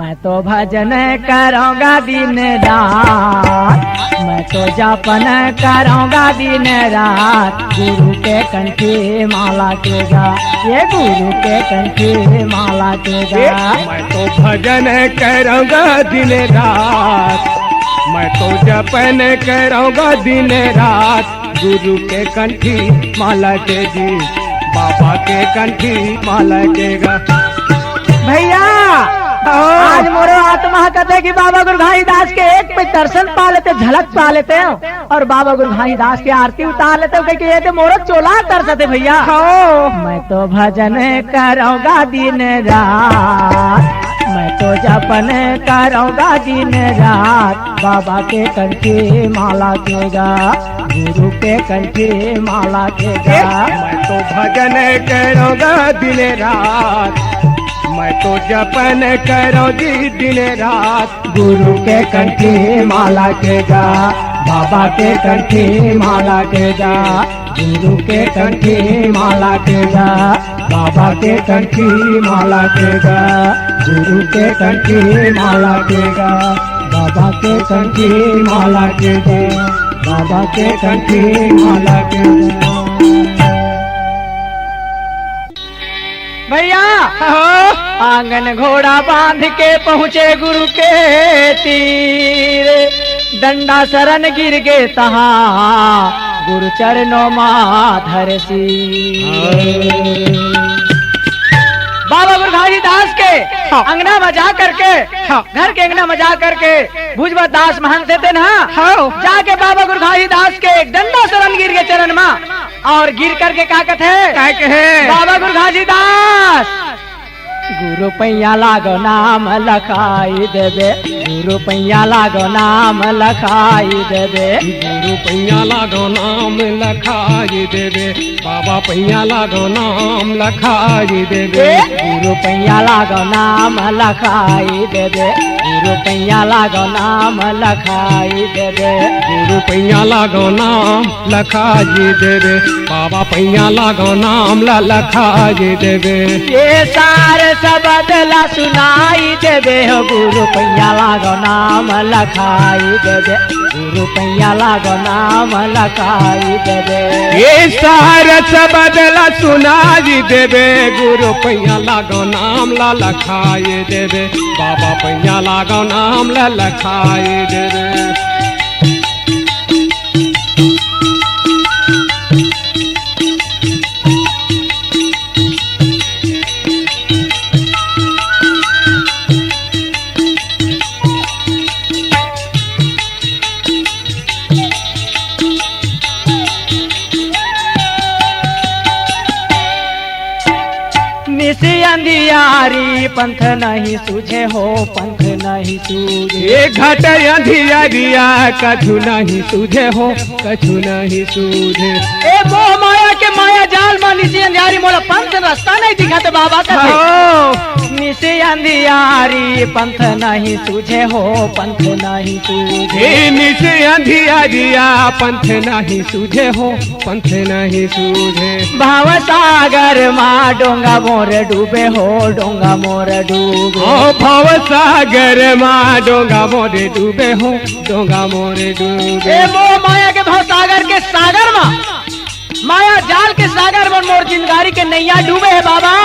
मैं तो भजन करूँगा दिन रात, मैं तो जापन करूँगा दिन रात। गुरु के कंठी माला के गा, ये गुरु के कंठी माला के गा। मैं तो भजन करूँगा दिन रात, मैं तो जपन करूँगा दिन रात। गुरु के कंठी माला के जी, बाबा के कंठी माला के गा। भैया आज मोरे आत्मा कहते कि बाबा गुरु घाईदास के एक पे दर्शन पा लेते, झलक पा लेते हैं और बाबा गुरु घाईदास की आरती उतार लेते कि ये तो मोरो चोला तरसते भैया। मैं तो भजन करूँगा दिन रात, मैं तो जपन करूँगा दिन रात। बाबा के कंठी माला के गा, गुरु के कंठी माला के गा। मैं तो भजन करूँगा दिन रात, मैं तो जपन करो जी दिन रात। गुरु के कंठी माला के गा, बाबा के कंठी माला के गा। गुरु के कंठी माला के गा, बाबा के कंठी माला के गा। गुरु के कंठी माला के गा, बाबा के कंठी माला के गा। बाबा के कंठी माला के गा। भैया आंगन घोड़ा बांध के पहुँचे गुरु के तीर, डंडा शरण गिर गे तहा गुरु चरणों माधर सी। बाबा गुरु घाईदास के अंगना में जा करके, घर के अंगना में जा करके भुजबत दास महंत थे ना, जाके बाबा गुरु घाईदास के डंडा शरण गिर के चरण में और गिर करके का कथे बाबा गुरु घाईदास गुरु पैया लागो नाम लखाई देबे, गुरु पैया लागो नाम लखाई देबे। गुरु पैया लागो नाम लखाई देबे, बाबा पैया लागो नाम लखाई देबे। गुरु पैया लागो नाम लखाई देबे, गुरु पैया लागो नाम लखाई देबे। गुरु पैया लागो नाम लखाई देबे, बाबा पैया लागो नाम लखाई देबे। ये सारे सबदला सुनाई देबे हो, गुरु पैया लागो नाम लखाई देबे। गुरु पैया लागो नाम लखाई देबे। ये सारे सबदला सुनाई देबे, गुरु पैया लागो नाम लखाई देबे। बाबा पैया लागो नाम लखाई देबे। निसी अंधियारी पंथ नहीं सूझे हो, पंथ नहीं सूझे। ये घट अंधियारिया कछु नहीं सूझे हो, कछु नहीं सूझे। ए मोह माया के माया जाल में निसी अंधियारी मोला पंथ रास्ता नहीं दिखाते बाबा का। निसी अंधियारी पंथ नहीं सूझे हो, पंथ नहीं सूझे। निसी अंधियारिया पंथ नहीं सूझे हो, पंथ नहीं सूझे। भाव सागर माँ डोंगा मोर डूबे हो, डोंगा मोर डूबे। ओ भव सागर माँ डोंगा मोरे डूबे हो, डोंगा मोरे डूबे। ए मोह माया के भाव सागर के सागर में, माया जाल के सागर में मोर जिंदगारी के नैया डूबे है बाबा।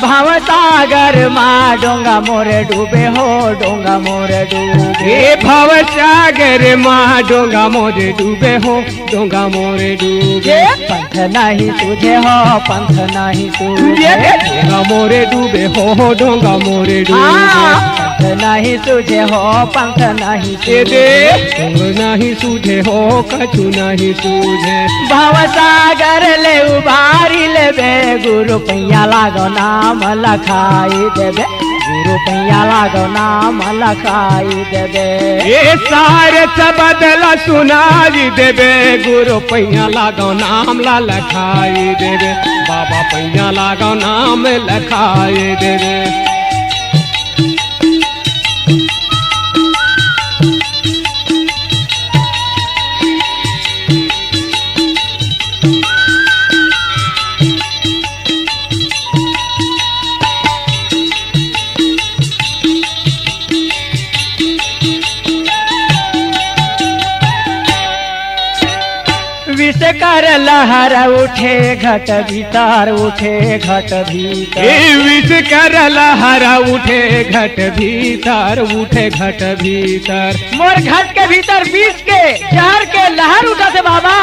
भाव सागर माँ डोंगा मोरे डूबे हो, डोंगा मोरे डूबे। भव सागर माँ डोंगा मोरे डूबे हो, डोंगा मोरे डूबे। पंथ नहीं सूझे हो, पंथ नहीं सूझे। डोंगा मोरे डूबे हो, डोंगा मोरे डूबे। पंथ नहीं सूझे हो, पंथ नहीं सूझे। नहीं सूझे हो, कछु नहीं सूझे। भाव सागर ले उबारी लेबे, गुरु पैया लागो नाम लखाई देबे। गुरु पैया लागो नाम लखाई देबे। ये सारे सबदला सुनाई देबे, गुरु पैया लागो नाम लखाई देबे। बाबा पैया लागो नाम लखाई देबे। लहर उठे घट भीतर उठे घट भीतर विष कर लहर उठे घट भीतर उठे घट भीतर मोर घट के भीतर बीच के जहर के लहर उठा थे बाबा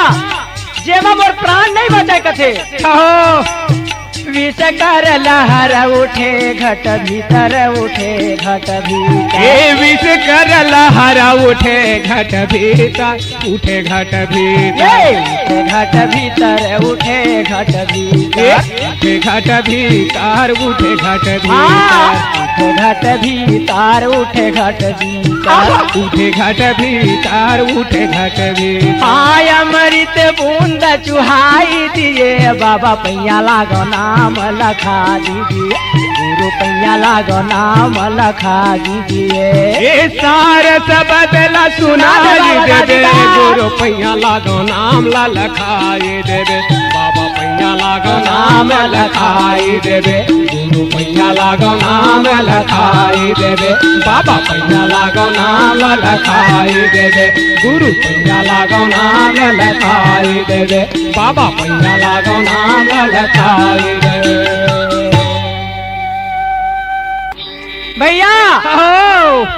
जेमा मोर प्राण नहीं बचे कथे कहो विष कर लहर उठे घट भीतर उठे घट भीतर विष कर लहर उठे घट भीतर उठे घट भीतर घट भीतर उठे घट भीतर उठे घट भीतर उठे घट भीतर उठे घट भीतर उठे घट भीतर उठे घट भीतर आय अमृत बूंद चुहाई दिए बाबा पैया लागो नाम लखा दीजिए गुरु पैया लागो नाम लखा दीजिए ये सार सब बदला सुनाई देवे गुरु पैया लागो नाम लखाई देवे बाबा पैया लागो नाम लखाई देवे गुरु पैया लागो नाम लखाई देवे बाबा पैया लागो नाम लखाई देवे गुरु पैया लागो नाम लखाई देवे बाबा पैया लागो नाम लखाई देवे भैया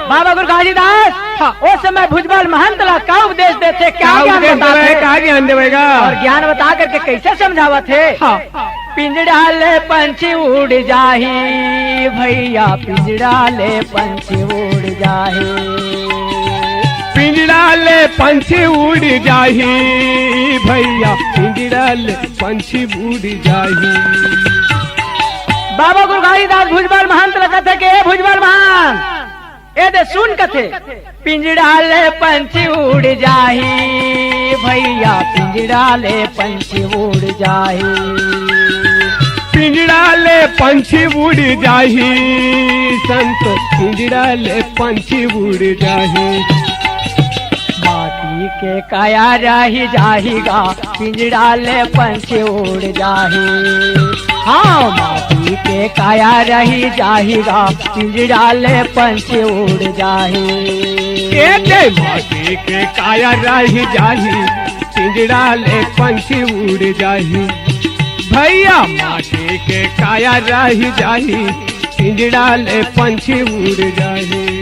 बाबा गुरु घासीदास उस समय भुजबल महंत ला का उपदेश देते क्या ज्ञान बताते क्या ज्ञान देवेगा और ज्ञान बता करके कैसे समझावा थे पिंजड़ा ले पंछी उड़ जाही भैया पिंजड़ा ले पंछी उड़ जाही पिंजड़ा ले पंछी उड़ जाही भैया पिंजड़ा ले पंछी उड़ जाही बाबा गुरु घासीदास भुजबल महंत कथे के भुजबल महंत ए दे सुन कथे पिंजड़ा ले पंछी उड़ जाही भैया पिंजड़ा ले पंछी उड़ जाही पिंजड़ा ले पंछी उड़ जाही संत पिंजड़ा ले पंछी उड़ जाही माटी के काया रही जाहीगा पिंजड़ा ले पंछी उड़ जाही हाँ माटी के काया रही जाहीगा पिंजड़ा ले पंछी उड़ जाही माटी के काया रही जाही पिंजड़ा ले पंछी उड़ जाही भैया माटी के काया रही जाही पिंजड़ा ले पंछी उड़ जाही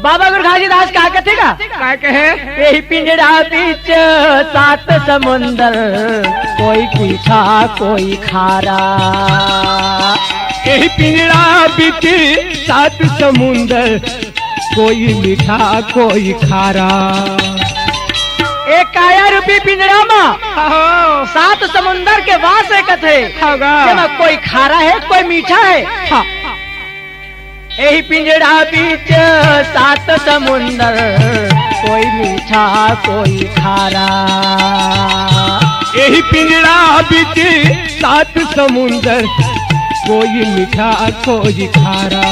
बाबा गुरु घासीदास क्या कथेगा क्या कहे यही पिंजड़ा बीच सात समुंदर कोई मीठा कोई खारा यही पिंजड़ा बीच सात समुंदर कोई मीठा कोई खारा एक काया रूपी पिंजड़ा में सात समुंदर के वास है कथे कोई खारा है कोई मीठा है यही पिंजड़ा बीच सात समुंदर कोई मीठा कोई खारा यही पिंजड़ा बीच सात समुंदर कोई मीठा कोई खारा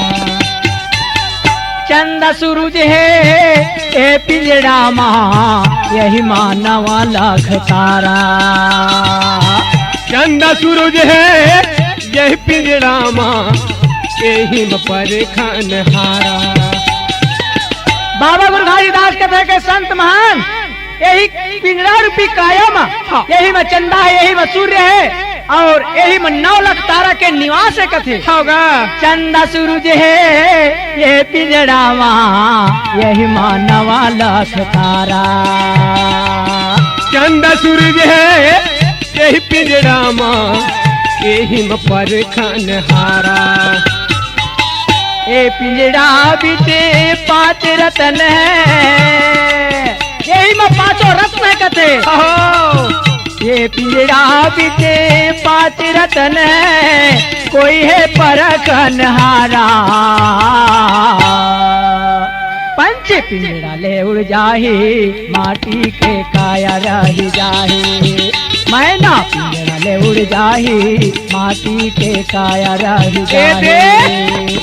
चंदा सूरज है ए पिंजड़ा माँ यही मानव लाख तारा चंदा सूरज है यही पिंजड़ा माँ यही पर खान हारा बाबा गुरु घासीदास कहते हैं कि संत महान यही पिंजड़ा रूपी काया में यही में चंदा है यही में सूर्य है और यही में 9 लाख तारा के निवास है कथे होगा चंदा सूरज है ये पिंजड़ा माँ यही मानव लाख तारा चंदा सूरज है यही पिंजड़ा माँ यही में पर खान हारा ए पिंजड़ा बीते 5 रतन है यही में 5 रत्न है कथे ये पिंजड़ा बीते 5 रतन है कोई है परखन हारा पंच पिंजड़ा ले उड़ जाही माटी के काया रही जाही मैना पिंजरा ले उड़ जाही माटी के काया रह जाही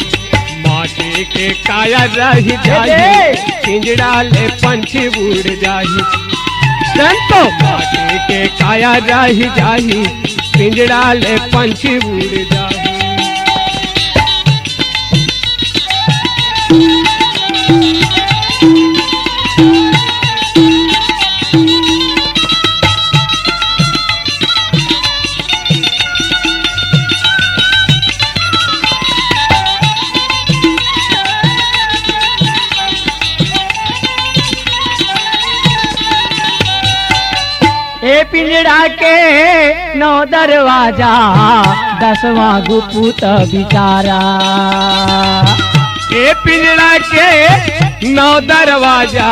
माटी के काया रह जाही पिंजरा ले पंछी उड़ जाही संतो माटी के काया रह जाही पिंजरा ले पंछी उड़ जाही ए पिंजरा के 9 दरवाजा 10वां गुप्त बिचारा ए पिंजरा के 9 दरवाजा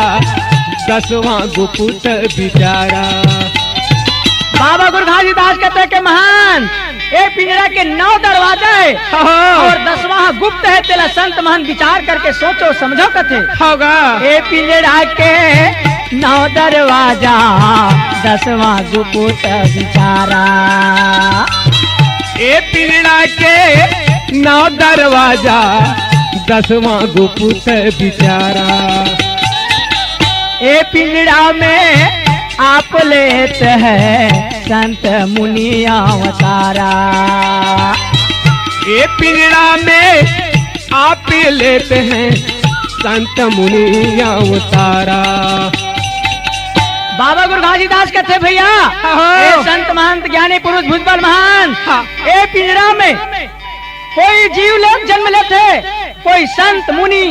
10वां गुप्त बिचारा बाबा गुरु घासीदास कहते के महान ए पिंजरा के 9 दरवाजा है और 10वां गुप्त है तेरा संत महान विचार करके सोचो समझो कथे होगा ए पिंजरा के 9 दरवाजा 10वां गुप्त बिचारा ए पिंजरा के 9 दरवाजा 10वां गुप्त बिचारा ए पिंजरा में आप लेते हैं संत मुनि अवतारा ए पिंजरा में आप लेते हैं संत मुनि अवतारा बाबा गुरु घासीदास कहते भैया ए संत महंत ज्ञानी पुरुष भुजबल महान ए पिंजरा में कोई जीव लोग जन्म लेते कोई संत मुनि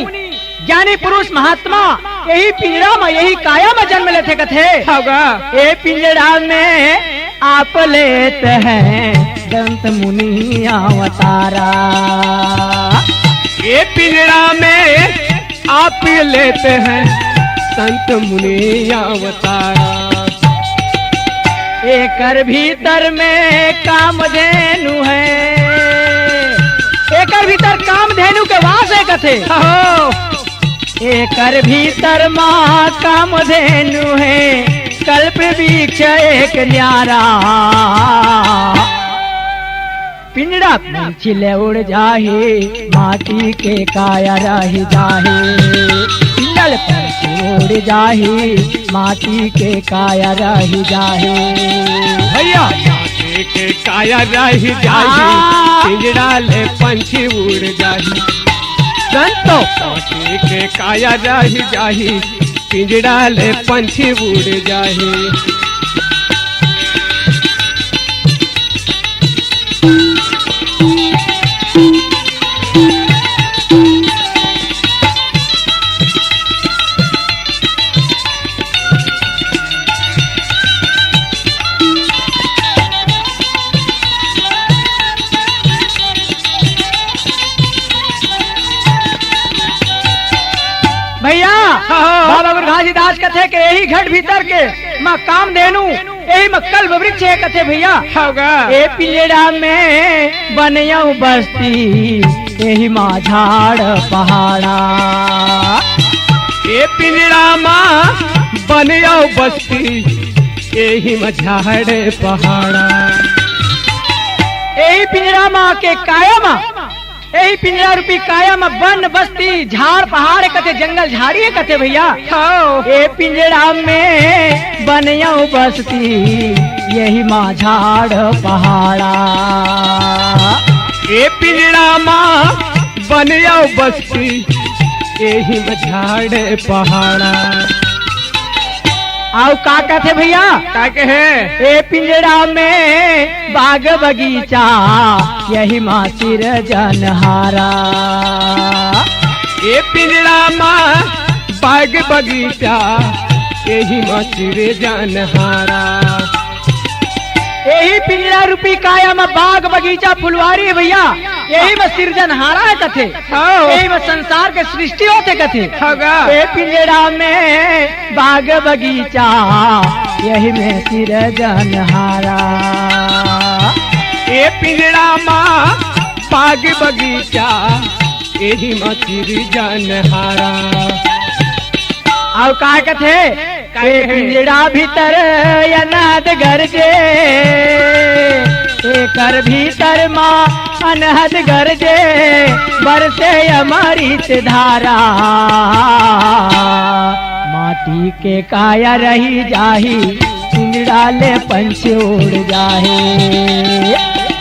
ज्ञानी पुरुष महात्मा यही पिंजरा में यही काया में जन्म लेते कथे होगा ए पिंजरा में आप लेते हैं संत मुनि अवतारा ए पिंजरा में आप लेते हैं संत मुनि अवतारा एकर भीतर में कामधेनु है एकर भीतर कामधेनु के वास है कथे एकर भीतर माँ कामधेनु है कल्प वृक्ष एक न्यारा पिंजरा छिले उड़ जाही माटी के काया रह जाही पिंडल पर उड़ जाही माटी के काया रह जाही भैया माटी के काया रह जाही पिंजरा ले पंछी उड़ जाही संतो माटी के काया रह जाही पिंजरा ले पंछी उड़ जाही भैया बाबा गुरु घासीदास कथे के यही घट भीतर के माँ काम देनु यही में कल्प वृक्ष है कथे भैया होगा ए पिंजरा में बनयऊ बस्ती यही माँ झाड़ पहाड़ा ए पिंजरा माँ बनयो बस्ती यही में झाड़ पहाड़ा यही पिंजरा माँ के काया माँ यही पिंजरा रूपी काया में वन बस्ती झाड़ पहाड़ कथे जंगल झाड़ी है कथे भैया ए पिंजरा में बनयऊ बस्ती यही माँ झाड़ पहाड़ा ए पिंजरा माँ बनयो बस्ती यही में झाड़ पहाड़ा आओ का कहते भैया का कहे ए पिंजरा में बाग बगीचा यही माँ सिरजनहारा ए पिंजरा माँ बाग बगीचा यही माँ सिरजनहारा यही पिंजरा रूपी काया में बाग बगीचा फुलवारी है भैया यही में सिरजनहारा है कथे यही में संसार के सृष्टि होते कथे ए पिंजरा में बाग बगीचा यही में सिरजनहारा ए पिंजरा माँ बाग बगीचा यही में सिरजनहारा और का कथे ए पिंजड़ा भीतर अनाद गरजे, एकर भीतर माँ अनहद गरजे, बरसे अमृत धारा, माटी के काया रही जाही, पिंजड़ा ले पंछ उड़ जाहे,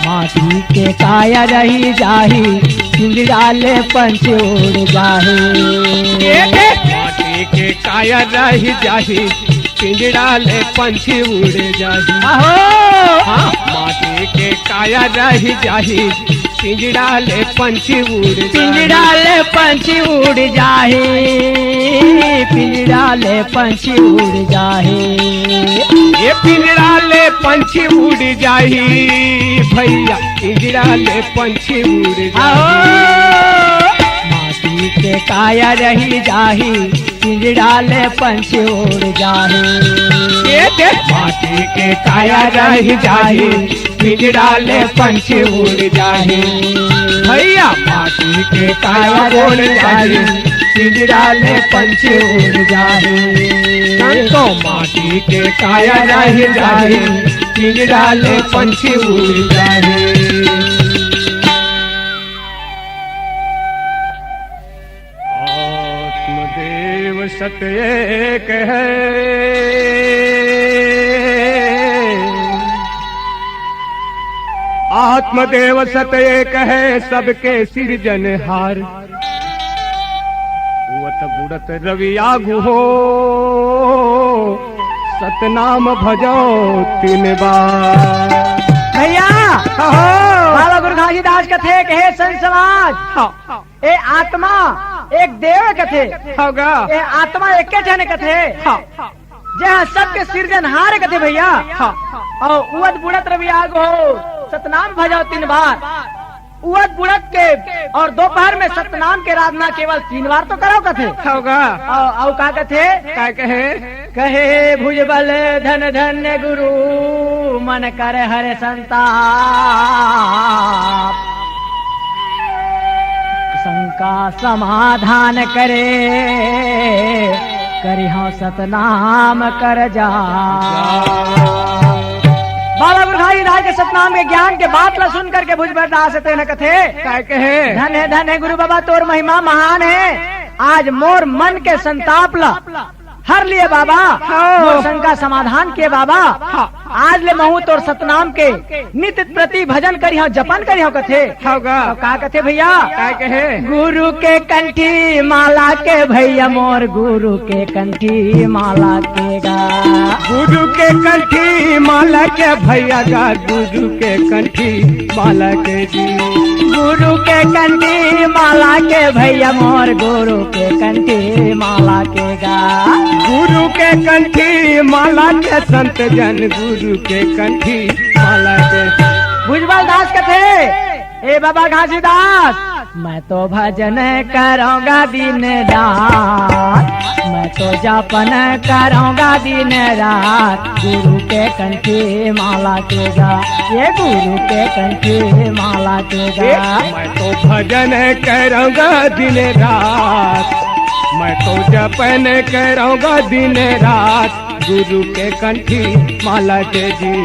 माटी के काया रही जाही, पिंजड़ा ले पंछ उड़ जाहे। माटी के काया रही जाही, पिंजड़ा ले पंछी उड़ जाही। हाँ, माटी के काया रही जाही, पिंजड़ा ले पंछी उड़, पिंजड़ा ले पंछी उड़ जाहे, पिंजड़ा ले पंछी उड़ जाहे, ये पिंजड़ा ले पंछी उड़ जाही भैया, पिंजड़ा ले पंछी उड़ जाही। माटी के काया रही जाही, पिंजड़ा ले पंछी उड़ जाहे। माटी के काया रही जाही, पिंजड़ा ले पंछी उड़ जाही भैया, माटी के काया उड़ जाही, पिंजड़ा ले पंछी उड़ जाही। तो माटी के काया रही जाही, पिंजड़ा ले पंछी उड़ जाही। आत्मदेव सत एक है, आत्मदेव सत एक है, सबके सृजनहार, उत बुड़त रवि आगु हो, सतनाम भजो 3 बार। भैया बाबा गुरु घासीदास कथे कहे संत समाज, ए आत्मा एक देव कथे होगा, ए आत्मा एक जन कथे, जहाँ सबके सृजनहार कथे भैया, और उवत बुड़त रवि आग हो, सतनाम भजाओ 3 बार। उवत बुड़त के और दोपहर में सतनाम के आराधना केवल 3 बार तो करो कथे होगा। और का कथे क्या कहे, कहे भुजबल धन धन्य गुरु, मन कर हरे संताप, शंका समाधान करे, करिहो सतनाम कर जा। बाबा गुरु घासीदास के सतनाम के ज्ञान के बात ला सुन करके भुजबल दास न कथे क्या कहे, धन है गुरु बाबा, तोर महिमा महान है, आज मोर मन के संताप ला हर लिए बाबा, मोर शंका समाधान के बाबा, आज ले महू तोर सतनाम के नित्य प्रति भजन करियो, जपन करियो कथे होगा। का कथे भैया, क्या कहे, गुरु के कंठी माला के भैया, मोर गुरु के कंठी माला के गा, गुरु के कंठी माला के भैया गा, गुरु के कंठी माला के जी, गुरु के कंठी माला के भैया, मोर गुरु के कंठी माला के गा, गुरु के कंठी माला के संत जन, गुरु के कंठी माला के। भुजबल दास कथे, ए बाबा घासीदास, मैं तो भजन करूँगा दिन रात, मैं तो जापन करूँगा दिन रात, गुरु के कंठी माला के गा, ये गुरु के कंठी माला के गा। मैं तो भजन करूँगा दिन रात, मैं तो जपन करूँगा दिन रात, गुरु के कंठी माला के जी,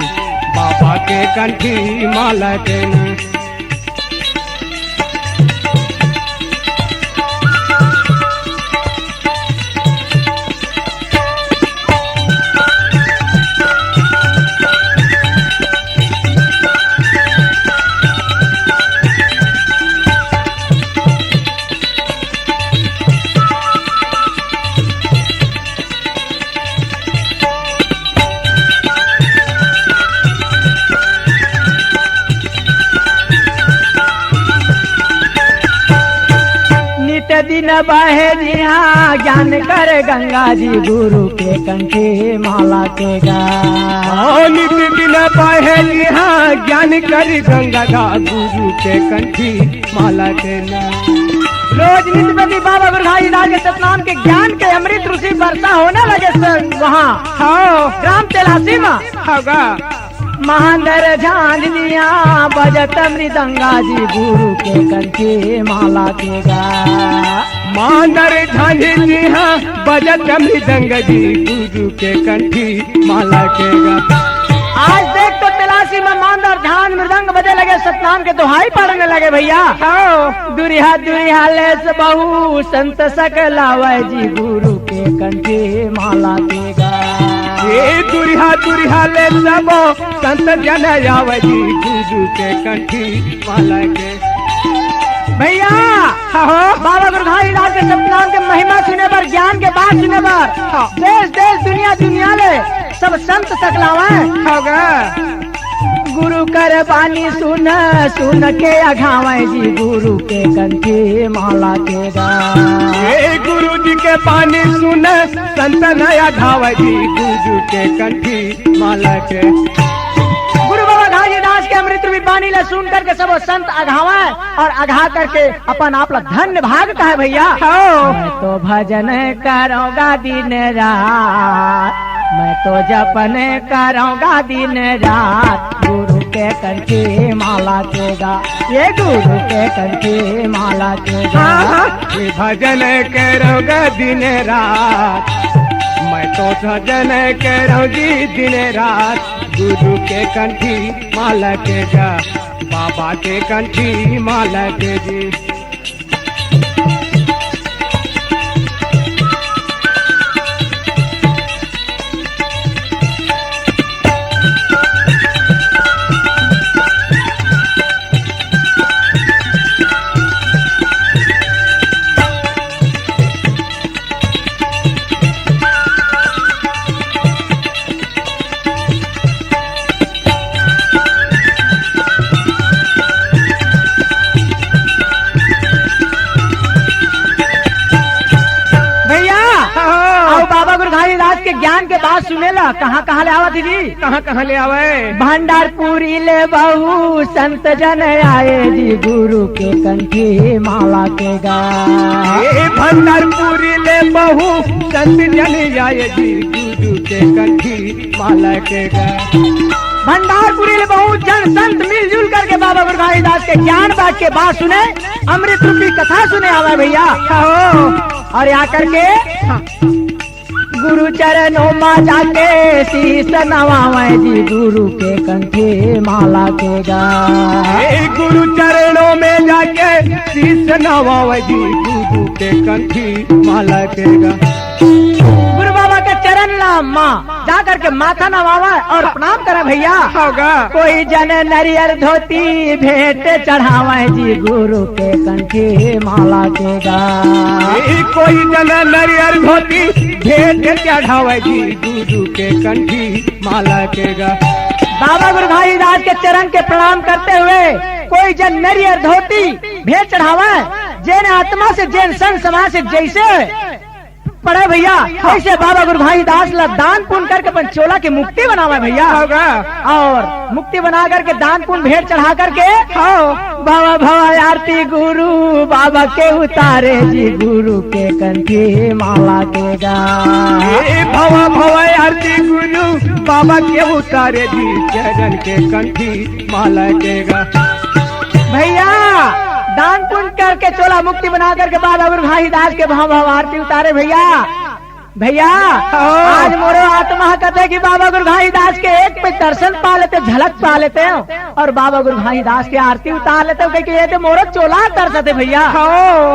बाबा के कंठी माला के। दिन बहे जिहा ज्ञान कर गंगा जी, गुरु के कंठी माला के गा, नित्य दिन बहे जिहा ज्ञान कर गंगा गा, गुरु के कंठी माला के ना। रोज नित्य प्रति बाबा गुरु घासीदास के सतनाम के ज्ञान के अमृत ऋषि वर्षा होने लगे वहाँ ग्राम तेलासी में होगा। महांदर झांझलिया बजत मृदंगा जी, गुरु के कंठी माला के गा, मांदर झांझी जी हाँ बजत मृदंग जी गुरु के कंठी माला के गा। आज देख तो तलाशी में मांदर झांझ मृदंग बजे लगे, सतनाम के दोहाई पढ़ने लगे भैया। दुरिहा दुरिहा ले बहू संत सकलावे जी गुरु के कंठी माला के गा। ये दुरिहा दुरिहा ले सबो संत जन आवे जी गुरु के कंठी माला के। भैया बाबा गुरु घासीदास के सतनाम के महिमा सुने पर, ज्ञान के बात सुने पर देश देश दुनिया दुनिया ले सब संत सकलावे होगा। गुरु कर बानी सुन सुन के अघावे जी गुरु के कंठी माला के गा। ये गुरु जी के पानी सुन संत नया धावा जी गुरु के कंठी माला के। गुरु बाबा घासीदास के अमृत रूपी बानी ले सुन करके सब संत अघावा और अघा करके अपन आप धन्य भाग का है भैया। मैं तो भजन करूँगा दिन रात, मैं तो जपन करूँगा दिन रात गुरु के कंठी माला के गा। ये गुरु के कंठी माला के गा। ये भजन करोगा दिन रात, मैं तो भजन करूँगी दिन रात गुरु के कंठी माला के गा। बाबा के कंठी माला के जी। घासीदास के ज्ञान के बात सुनेला कहाँ कहाँ ले आवा दीदी, कहाँ कहाँ ले आवे। भंडारपुरी ले बहू संत जन आए जी गुरु के कंठी माला के गा। भंडारपुरी ले बहू संत जन आए जी गुरु के कंठी माला के गा। भंडारपुरी ले बहुत जन संत मिलजुल करके बाबा गुरु घासीदास के ज्ञान बात के बात सुने, अमृत रूपी कथा सुने आवा भैया। और यहाँ करके गुरु चरणों में जाके शीस नवावे जी गुरु के कंठी माला के गा। गुरु चरणों में जाके शीस नवावे जी गुरु के कंठी माला के गा। गुरु बाबा के चरण लामा जा करके माथा नवावा और प्रणाम करे भैया। होगा कोई जन नरियर धोती भेंट चढ़ावे जी गुरु के कंठी माला के गा। कोई जन नरियर धोती भेंट चढ़ावे जी गुरु के कंठी माला के गा। बाबा गुरु घासीदास के चरण के प्रणाम करते हुए कोई जन नरियर धोती भेंट चढ़ावे, जैन आत्मा से जैन संत समाज से जैसे पढ़े भैया, ऐसे बाबा गुरु घासीदास दान पुण्य करके अपन चोला की मुक्ति बनावा भैया। होगा और मुक्ति बना करके दान पुण्य भेंट चढ़ा करके बाबा भवा आरती गुरु बाबा के उतारे जी गुरु के कंठी माला के गा। भवा भवा आरती गुरु बाबा के उतारे जी चरण के कंठी माला के गा। भैया दान पुण्य करके चोला मुक्ति बना करके बाबा गुरु घासीदास के भाव भाव आरती उतारे भैया। भैया आज मोरो आत्मा कहते कि बाबा गुरु घासीदास के एक पे दर्शन पा लेते, झलक पा लेते हैं और बाबा गुरु घासीदास की आरती उतार लेते हो कि ये तो मोरो चोला तरसते भैया।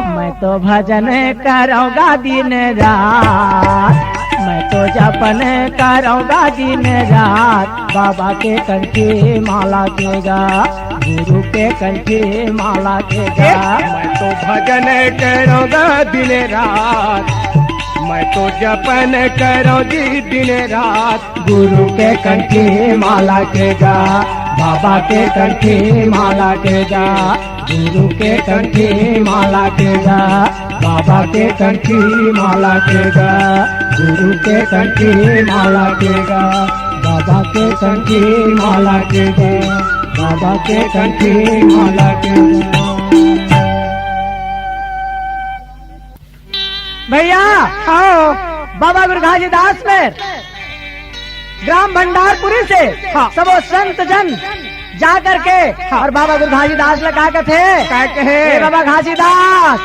मैं तो भजन करूँगा दिन रात, मैं तो जपन करूँगा दिन रात बाबा के कंठी माला के गा। गुरु के कंठी माला के गा। मैं तो भजन करूँगा दिन रात, मैं तो जपन करूँगी दिन रात गुरु के कंठी माला के गा। बाबा के कंठी माला के गा। गुरु के कंठी माला के गा। बाबा के कंठी माला के गा। गुरु के कंठी माला के गा। बाबा के कंठी माला के गा। बाबा के कंठी माला के गा। भैया बाबा गुरु घासीदास में ग्राम भंडारपुरी से सब संत जन जा करके और बाबा गुरु घासीदास ने कहा थे, क्या कहे बाबा घासीदास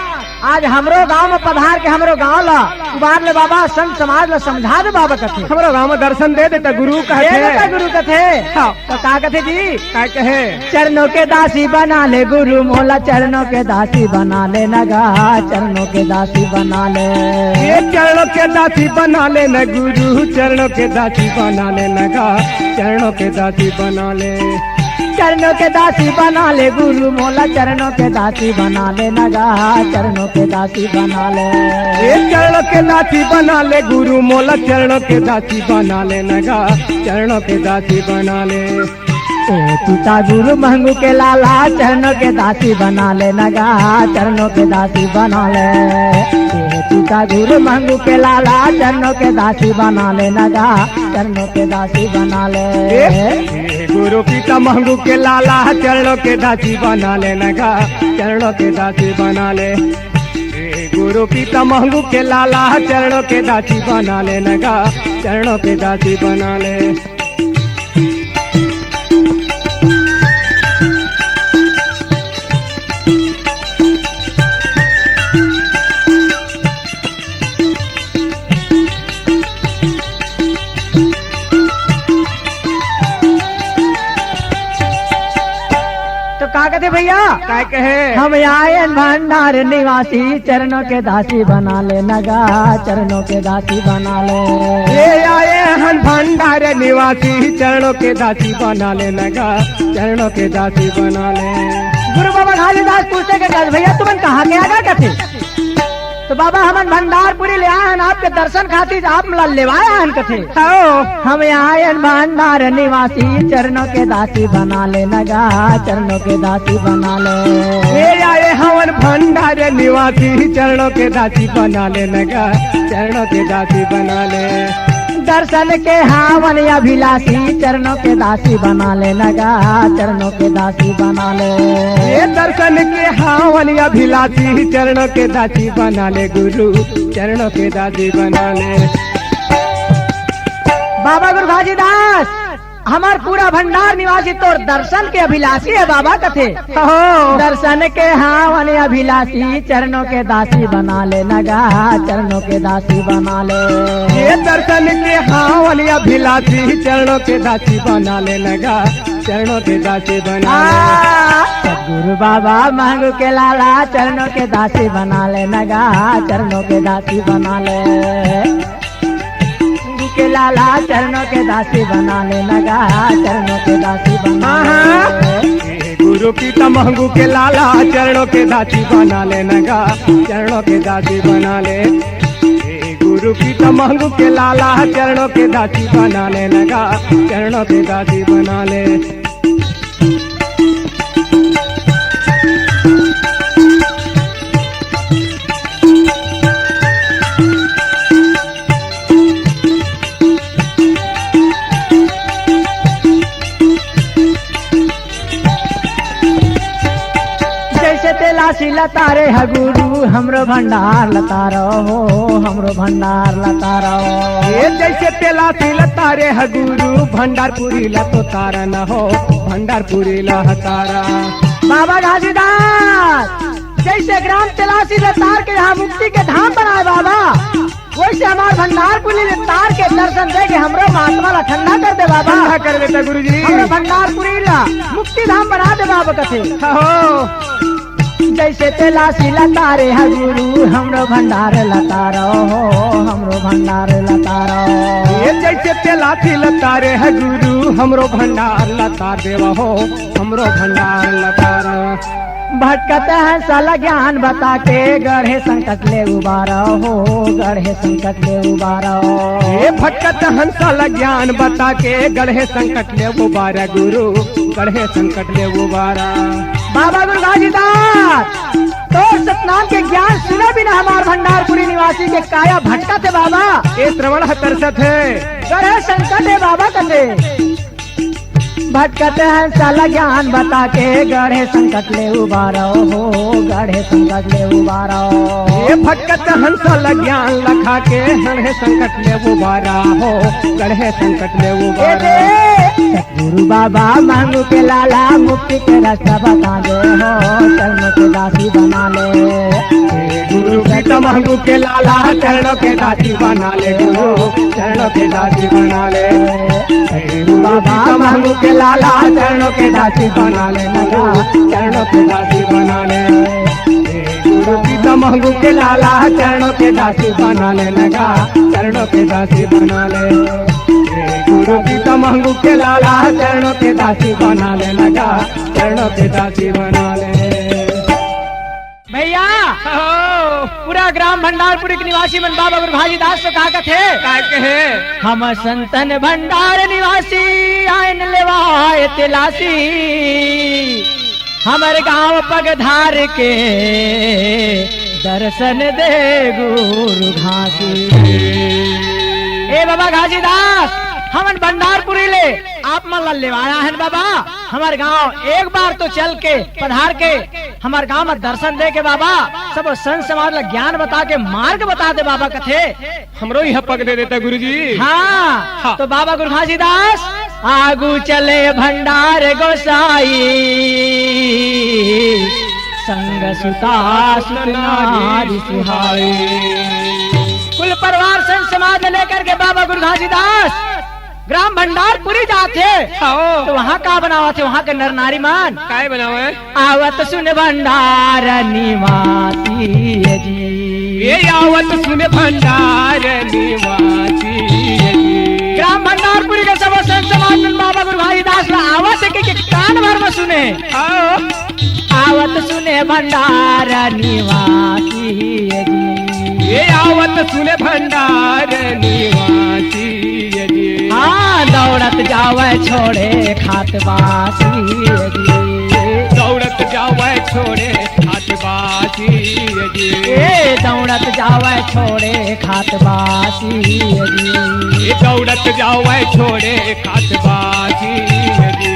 आज हमरो गांव में पधार के हमरो गांव ला उबार ले बाबा संत समाज ला समझा दे बाबा कथे हमरो गाँव में दर्शन दे देता गुरु दे कहते देता गुरु कथे हाँ। तो का कथे जी क्या कहे चरणों के दासी बना ले गुरु मोला चरणों के दासी बना ले नगा चरणों के दासी बना ले ये चरणों के दासी बना ले न गुरु चरणों के दासी बना ले नगा चरणों के दासी बना ले चरणों के दासी बना ले गुरु मोला चरणों के दासी बना ले नगा चरणों के दासी बना ले ये चरणों के दासी बना ले गुरु मोला चरणों के दासी बना ले नगा चरणों के दासी बना ले ए पिता गुरु महंगू के लाला चरणों के दासी बना ले नगा चरणों के दासी बना ले ए पिता गुरु महंगू के लाला चरणों के दासी बना ले नगा चरणों के दासी बना ले ये गुरु पिता महंगू के लाला चरणों के दासी बना ले नगा चरणों के दासी बना ले ये गुरु पिता महंगू के लाला चरणों के दासी बना ले नगा चरणों के दासी बना ले तो का कहते भैया क्या कहे हम आए भंडार निवासी चरणों के दासी बना ले नगा चरणों के दासी बना ले ये आए हन भंडार निवासी चरणों के दासी बना ले नगा चरणों के दासी बना ले गुरु बाबा घासीदास पूछते के गल भैया तुमन कहाँ के आगा कथे तो बाबा हमन भंडारपुरी ले आए हन आपके दर्शन खातिर आप ला लेवाए हन कथे हम आए भंडार निवासी चरणों के दासी बना ले नगा चरणों के दासी बना ले ये आए हवन भंडार निवासी चरणों के दासी बना ले नगा चरणों के दासी बना ले दर्शन के हावन अभिलाषी चरणों के दासी बना ले नगा चरणों के दासी बना ले ये दर्शन के हावन अभिलाषी चरणों के दासी बना ले गुरु चरणों के दासी बना ले बाबा गुरु घासीदास हमार पूरा भंडार निवासी तोर दर्शन के अभिलाषी है बाबा कथे दर्शन के हावन अभिलाषी चरणों के दासी बना ले नगा चरणों के दासी बना ले ये दर्शन के हावन अभिलाषी चरणों के दासी बना ले नगा चरणों के दासी बना ले गुरु बाबा महंगू के लाला चरणों के दासी बना ले नगा चरणों के दासी बना ले के लाला चरणों के दासी बना ले नगा चरणों के दासी बना ले गुरु पिता महंगू के लाला चरणों के दासी बना ले नगा चरणों के दासी बना ले गुरु पिता महंगू के लाला चरणों के दासी बना ले नगा चरणों के दासी बना ले तेलासी लतारे है गुरु हमरो भंडार लतारो हो हमरो भंडार लतारो ये जैसे तेलासी लतारे है गुरु भंडारपुरी लतो तारा न हो भंडारपुरी लतारा बाबा घासीदास जैसे ग्राम तेलासी लतार के यहाँ मुक्ति के धाम बनाए बाबा वैसे हमारे भंडारपुरी लतार के दर्शन दे के हमरो महात्मा ला ठंडा कर दे बाबा ठंडा कर देता गुरु जी हमरो भंडारपुरी ला मुक्ति धाम बना दे बाबा कथे जैसे तेलासी लतारे है गुरु हमरो भंडार लतारो हो हमरो भंडार लतारो ये जैसे तेलासी लतारे है गुरु हमरो भंडार लतार देवा हो हमरो भंडार लतारा भटकते हैं साला ज्ञान बता के गढ़े संकट ले उबारा हो गढ़े संकट ले उबारा ये भटकत हंसल ज्ञान बता के गढ़े संकट ले उबारा गुरु गढ़े संकट ले उबारा बाबा गुरु घासीदास तो सतनाम के ज्ञान सुने बिना हमार भंडारपुरी निवासी के काया भटका थे बाबा ये श्रवण तरसत है गढ़े संकट है बाबा कथे भटकते हैं साला ज्ञान बता के गढ़े संकट ले उबारो हो गढ़े संकट ले उबारो ये भटकत हंसल ज्ञान लखा के गढ़े संकट ले उबारा हो गढ़े संकट ले उबारा सतगुरु बाबा मांगू के लाला मुक्ति के रास्ता बता दे हो, चरणों के दासी बना ले। गुरु गीता मांगू के लाला चरणों के दासी बना ले, गुरु चरणों के दासी बना ले। गुरु बाबा मांगू के लाला चरणों के दासी बना ले, लगा चरणों के दासी बना ले। गुरु गीता मांगू के लाला चरणों के दासी बना ले, लगा चरणों के दासी बना ले। गुरु गीता मांगू के लाला चरणों के दासी बना ले, लगा चरणों के दासी बना ले। भैया पूरा ग्राम भंडारपुरी के निवासी मन बाबा गुरु घासीदास से कहा थे, काय कहे हम संतन भंडार निवासी आयन लेवाए तिलासी, हमारे गांव पगधार के दर्शन दे गुरु घासी। ए बाबा घासीदास हमन भंडारपुरी ले आप मन लेवाया है बाबा, हमारे गांव एक बार तो चल के पधार के हमारे गांव में दर्शन दे के बाबा सब संत समाज ला ज्ञान बता के मार्ग बता दे बाबा कथे। हमरो यह पग दे देता गुरुजी। हाँ तो बाबा गुरु घासीदास आगू चले भंडार गोसाई, संग सुता सुत नारी सुहाई। कुल परिवार संत समाज लेकर के बाबा गुरु घासीदास ग्राम भंडारपुरी जाते तो वहाँ का बनावा थे, वहाँ के नर नारी मान काय बनावे आवत सुन भंडार निवासी जी, ये आवत सुन भंडार निवासी जी। ग्राम भंडारपुरी के सब संत समाज में बाबा गुरु घासीदास आवत के कान भर में सुने, आवत सुने भंडार निवासी जी, ये आवत सुन भंडार निवासी जी। हाँ दौड़त जावे छोड़े खात बासी जी, दौड़त जावे छोड़े खात बासी जी। ए दौड़त जावे छोड़े खात बासी जी, ये दौड़त जावे छोड़े खात बासी जी।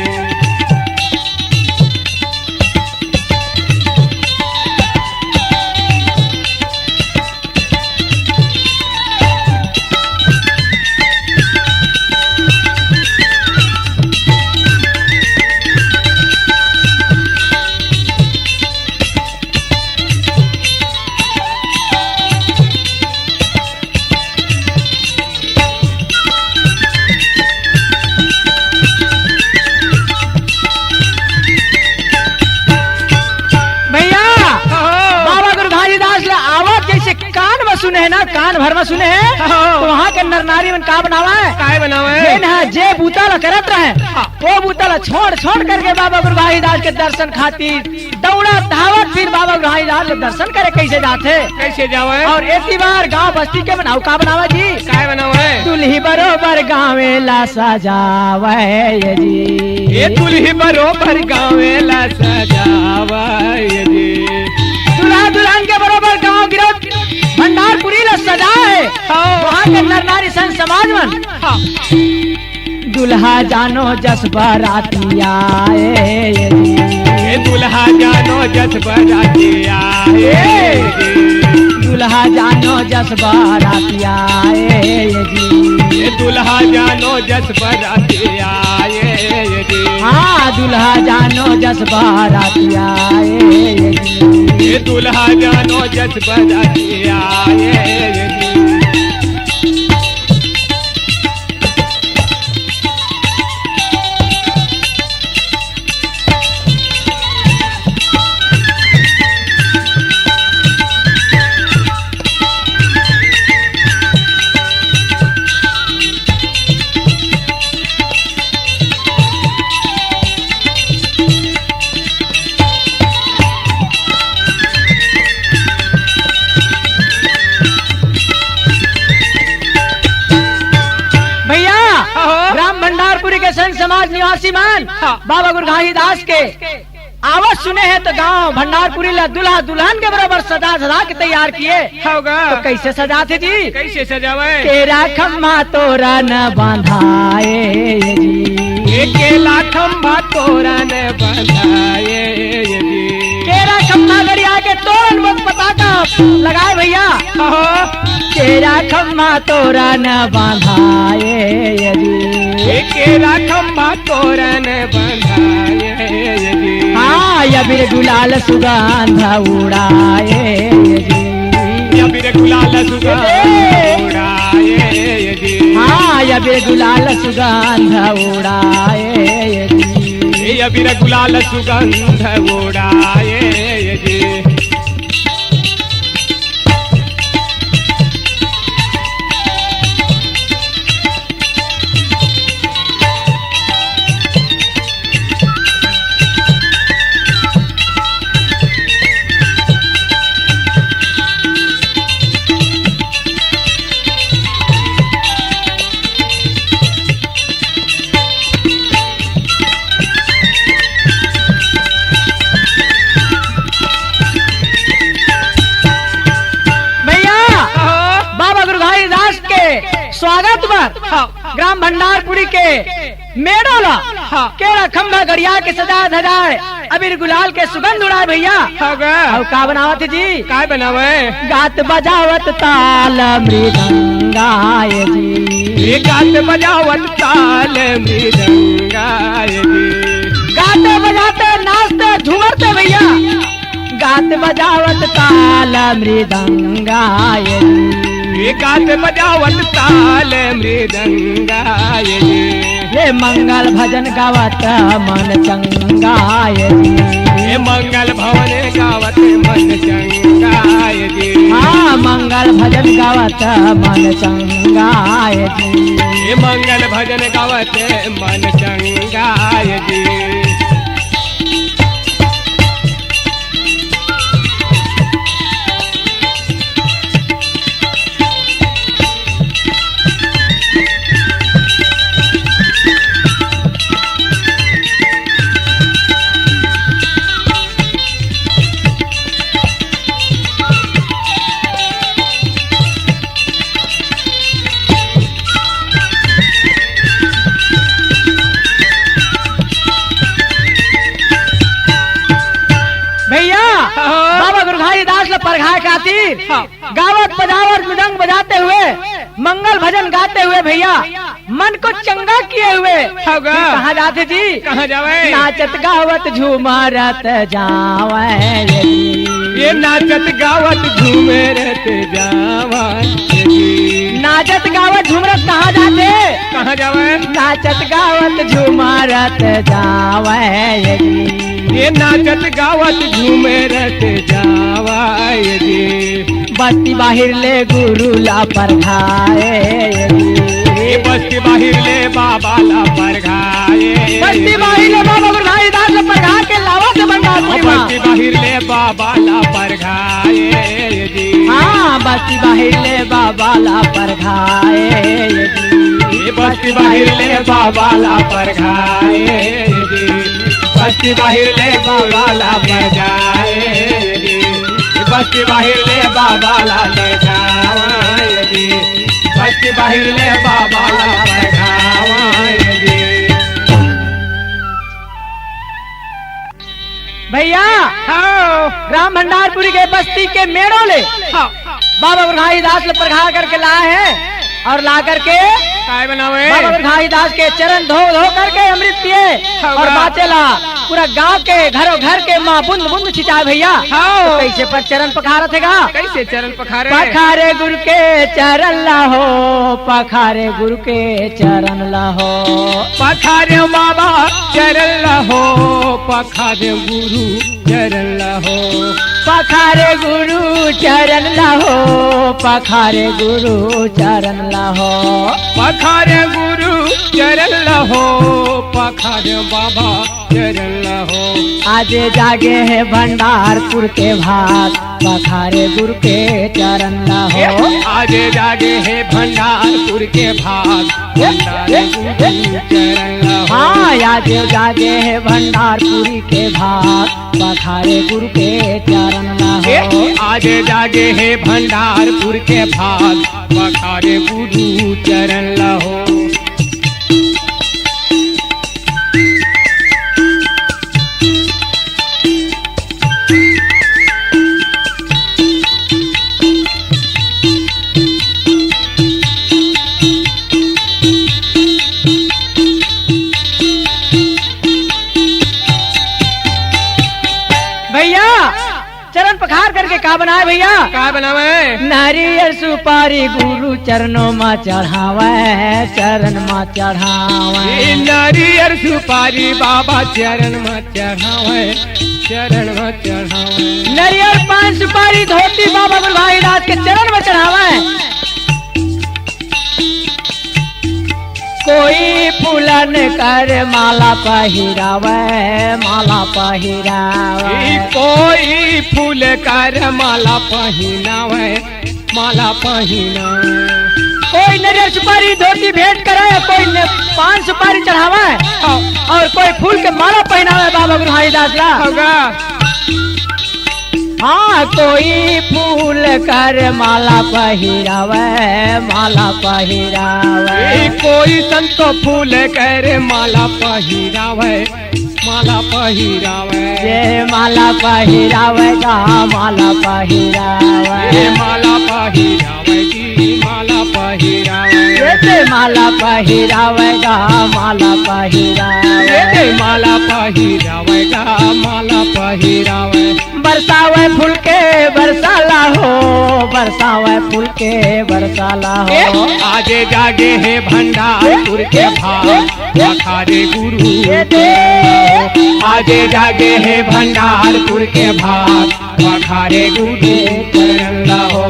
सुने है ना कान भर में सुने है तो वहाँ के नर नारी मन का बनावा है, काय बनावा है ये ना जे बूता करत रहे वो बूता छोड़ छोड़ करके बाबा गुरु घासीदास के दर्शन खातिर दौड़ा धावत फिर बाबा गुरु घासीदास के दर्शन करे कैसे जाते कैसे जावे। और एक बार गांव बस्ती के बनाओ का बनावा जी, काय बनावा है दुल्ही बरोबर गाँवे ला सजावे जी, ये दुल्ही बरोबर गाँवे ला सजावे जी। दुल्हा दुल्हन के बरोबर गाँव गिरो भंडारपुरी ला सजाए वहाँ के नर नारी संत समाज मन दुल्हा जानो जस बाराती आए, ये दुल्हा जानो जस बाराती आए, दुल्हा जानो जस बाराती आए जी, ये दुल्हा जानो जस बाराती आए जी। हाँ दुल्हा जानो जस बाराती आए जी, ये दुल्हा जानो जस बाराती आए जी। संत समाज निवासी मान बाबा गुरु घासीदास के आवाज सुने हैं तो गांव भंडारपुरी ला दुल्हा दुल्हन के बराबर सजा सजा के तैयार किए होगा। तो कैसे सजाते जी, कैसे सजावे तेरा खम्भा तोरा न बांधाए जी, केला खम्भा तोरा न बांधाए जी, तेरा खम्भा गड़िया के तोरण मत पताका लगाए भैया। तेरा खम्मा तोरा न बांधाए यदि, केरा खम्बा तोरण बंधाए यदि, हाँ अबीर गुलाल सुगंध उड़ाए यदि, अबीर गुलाल सुगंध उड़ाए यदि, हाँ अबीर गुलाल सुगंध उड़ाए यदि, अबीर गुलाल सुगंध उड़ाए यदि। स्वागत पर ग्राम भंडारपुरी के मेड़ोला केरा खम्भा गड़िया के सजा धजाए अबीर गुलाल के सुगंध उड़ाए भैया। और का बनावत जी, काय बनावे, गात बजावत ताल मृदंगाय जी, गात बजावत ताल मृदंगाय जी, गाते बजाते नाचते झूमरते भैया, गात बजावत ताल मृदंगाय जी, गात बजावत ताल मृदंगाय जी, ये मंगल भजन गावत मन चंगाय जी, ये मंगल भवन गावत मन चंगाय जी, हाँ मंगल भजन गावत मन चंगाय जी, ये मंगल भजन गावत मन चंगाय जी। बाबा गुरघाई दास परघाए खातिर गावत बजावत मृदंग बजाते हुए मंगल भजन गाते हुए भैया मन को चंगा किए हुए कहाँ जाते जी, कहाँ जावे, नाचत गावत झूमरत जावे, ये नाचत गावत झूमरत जावे, नाचत गावत झूमरत कहाँ जाते, कहाँ जावे, नाचत गावत झूमरत जावे, ये नाचत गावत झूमरत जावाय जी, बस्ती बाहिर ले गुरु ला परघाए, ये बस्ती बाहिर ले बाबा ला परघाए, बस्ती बाहिर ले बाबा गुरघाई दास ला परघा के लावा से भंडारपुरी मां, बस्ती बाहिर ले बाबा ला परघाए जी, हाँ बस्ती बाहिर ले बाबा ला परघाए जी, ये बस्ती बाहिर ले बाबा ला परघाए जी, बस्ती बाहिर ले बाबा ला परघाए जी, बस्ती बाहिर ले बाबा ला परघाए जी, बस्ती बाहिर ले बाबा ला परघाए जी। भैया ग्राम भंडारपुरी के बस्ती के मेड़ों ले बाबा गुरघाई दास ला परघा करके लाए हैं और ला करके काय बनावे, बाबा गुरघाई दास के चरण धो धो करके अमृत पिए और बाचेला पूरा गांव के घरों घर के माँ बुंद बुंद छिटाए भैया। तो कैसे पर चरण पखारत है गा, कैसे चरण पखारे, पखारे गुरु के चरण लाहो, पखारे गुरु के चरण लाहो, पखारे बाबा चरण लहो, पखारे गुरु चरण लहो, पखारे गुरु चरण लाहो, पखारे गुरु चरण लाहो, पखारे गुरु चरण लहो, पखारे बाबा चरण लहो, आज जागे है भंडारपुर के भाग, पखारे गुरु के चरण लाहो, आज जागे है भंडारपुर के भाग, भंडारे गुरु चरण लहो, हाँ आज जागे है भंडारपुरी के भाग, पखारे गुरु के चरण लाहो, आज जागे है भंडारपुर के भाग, पखारे गुरु चरण लहो। प्रकार करके का बनाए भैया? का बनावे? नारियल सुपारी गुरु चरणों में चढ़ावे, चरण में चढ़ावे। नारियल सुपारी बाबा चरण में चढ़ावे, चरण में चढ़ावे। नारियल पान सुपारी धोती बाबा गुरु घाईदास के चरण में चढ़ावे। कोई फूलन कर माला पहिरावे, माला पहिरावे। कोई फूल कर माला पहिनावे, माला पहिनावे। कोई नारियल सुपारी धोती भेंट करे, कोई पान सुपारी चढ़ावे और कोई फूल के माला पहनावे बाबा गुरु घाईदास ला। होगा हाँ, कोई फूल कर माला पहिरावे, माला पहिरावे। कोई संतो फूल कर माला पहिरावे, माला पहिरावे। ये माला पहिरावे गा, माला पहिरावे। ये माला पहिरावे की माला पहिरावे। ये माला पहिरावे गा, माला पहिरावे। ये माला पहिरावे गा, माला पहिरावे। बरसावे फूल के बरसाला हो, बरसावे फूल के बरसाला हो। आजे जागे है भंडारपुर के भाग, अखाड़े गुरु। आजे जागे है भंडारपुर के भाग, अखाड़े गुरु चरण लाहो।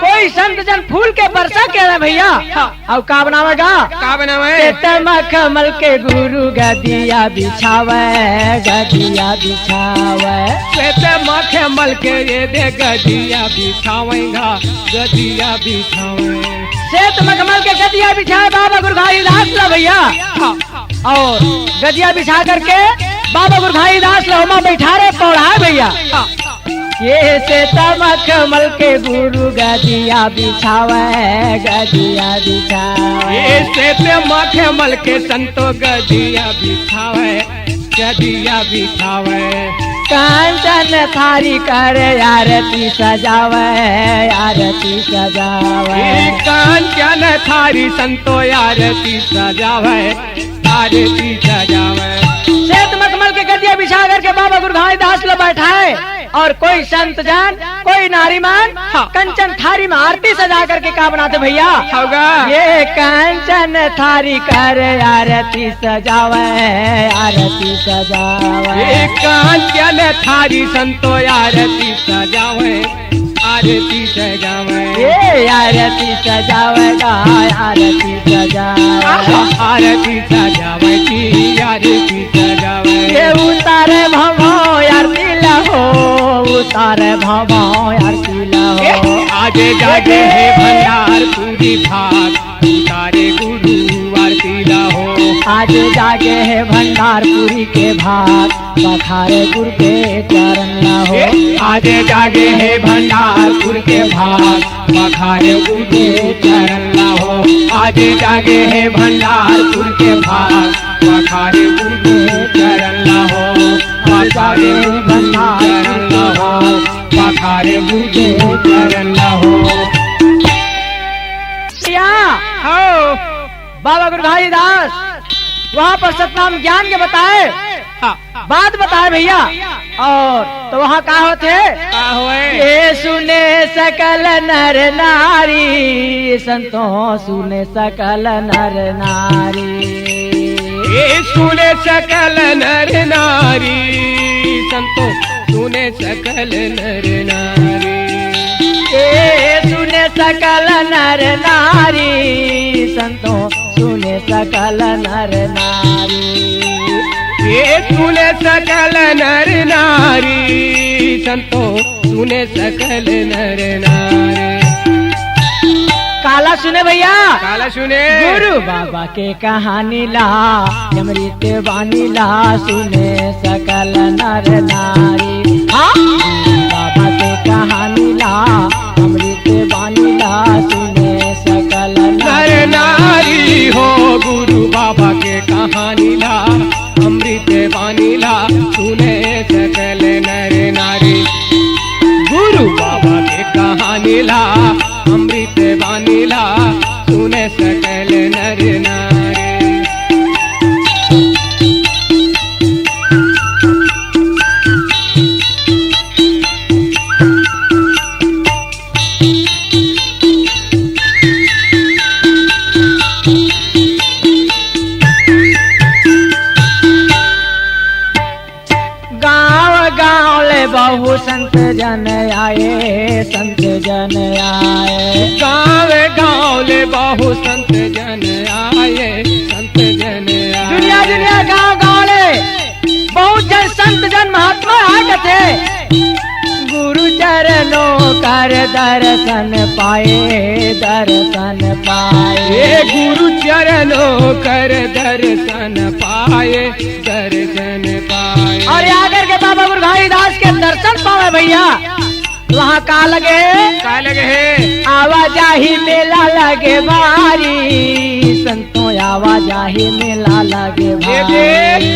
कोई संत जन फूल के बरसा के रहे भैया। और का बनावेगा? का बनावे? कमल के गुरु गदिया बिछावे, गदिया बिछावे। कमल के ये दे गदिया बिछावेगा, गदिया बिछावे। श्वेत मखमल के गदिया बिछाए बाबा गुरु घाईदास ला भैया। और गदिया बिछा करके बाबा गुरु घाईदास ला वहाँ बैठा रहे पौड़ाए भैया। ये से मखमल के गुरु गदिया बिछावे, गदिया बिछावे। ये से मखमल के संतो गदिया बिछावे, गदिया बिछावे। कांचन थारी कर आरती सजावे, आरती सजावे। कांचन थारी संतो आरती सजावे, आरती सजावे। श्वेत मखमल के गदिया बिछा करके बाबा गुरु घाईदास ला बैठाए और कोई संत जान, कोई नारीमान कंचन थारी में आरती सजा करके का बनाते भैया? होगा ये कंचन थारी कर आरती सजावे, आरती सजावे। ये कांचन थारी संतो आरती सजावे, आरती सजावे। ये आरती सजावेगा, आरती सजावे। आरती सजावे की आरती सजावे। ये उतारे भवो आरती लहो, उतारे भवो आरती लहो। आजे जागे है भंडारपुरी भाग, उतारे गुरु आरती लहो। आज जागे है भंडारपुरी के भाग, पखारे गुरु के चरण लहो। आज जागे है भंडारपुर के भाग, पखारे गुरु के चरण लाहो। आज जागे है भंडारपुर के भाग, पखारे गुरु के चरण लाहो। पखारे भंडार लाहो, पखारे गुरु के चरण लाहो। हो बाबा गुरु घाईदास वहाँ पर सतनाम ज्ञान के बताए, बात बताए भैया। और तो वहाँ का होते? ये सुने सकल नर नारी, संतों सुने सकल नर नारी। ये सुने सकल नर नारी, संतों सुने सकल नर नारी। ये सुने सकल नर नारी, संतों सुने सकल नर नारी। ये सुने सकल नर नारी, संतो सुने सकल नर नारी। काला सुने भैया, काला सुने। गुरु बाबा के कहानी ला, अमृत वाणी ला, सुने सकल नर नारी। हाँ, बाबा के कहानी ला, सुने सकल नर नारी हो गुरु बाबा के कहानी ला अमृत वाणी ला सुने सकल नर नारी गुरु बाबा के कहानी ला अमृत वाणी ला सुने सकल नर नारी बहु संत जन आए संत जन आए गाँव गाँव ले बहु संत जन आए संत जन आए दुनिया दुनिया गाँव गाँव ले बहुत जन संत जन महात्मा आए थे गुरु चरणों कर दर्शन पाए दर्शन पाए ये गुरु चरणों कर दर्शन पाए दर्शन पाए और आकर के बाबा गुरु घाईदास के दर्शन पावे भैया वहाँ का लगे है आवाजाही मेला लगे भारी संतों आवाजाही मेला लगे भारी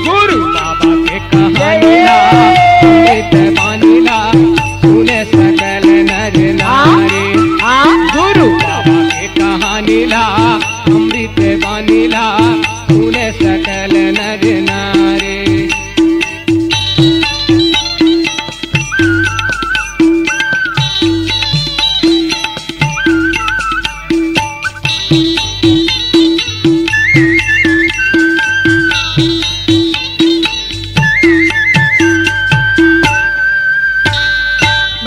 गुरु बाबा के कहानीला अमृत वाणीला सुने सकल नर नारी गुरु बाबा के कहानीला अमृत वाणीला सुने सकल नर नारी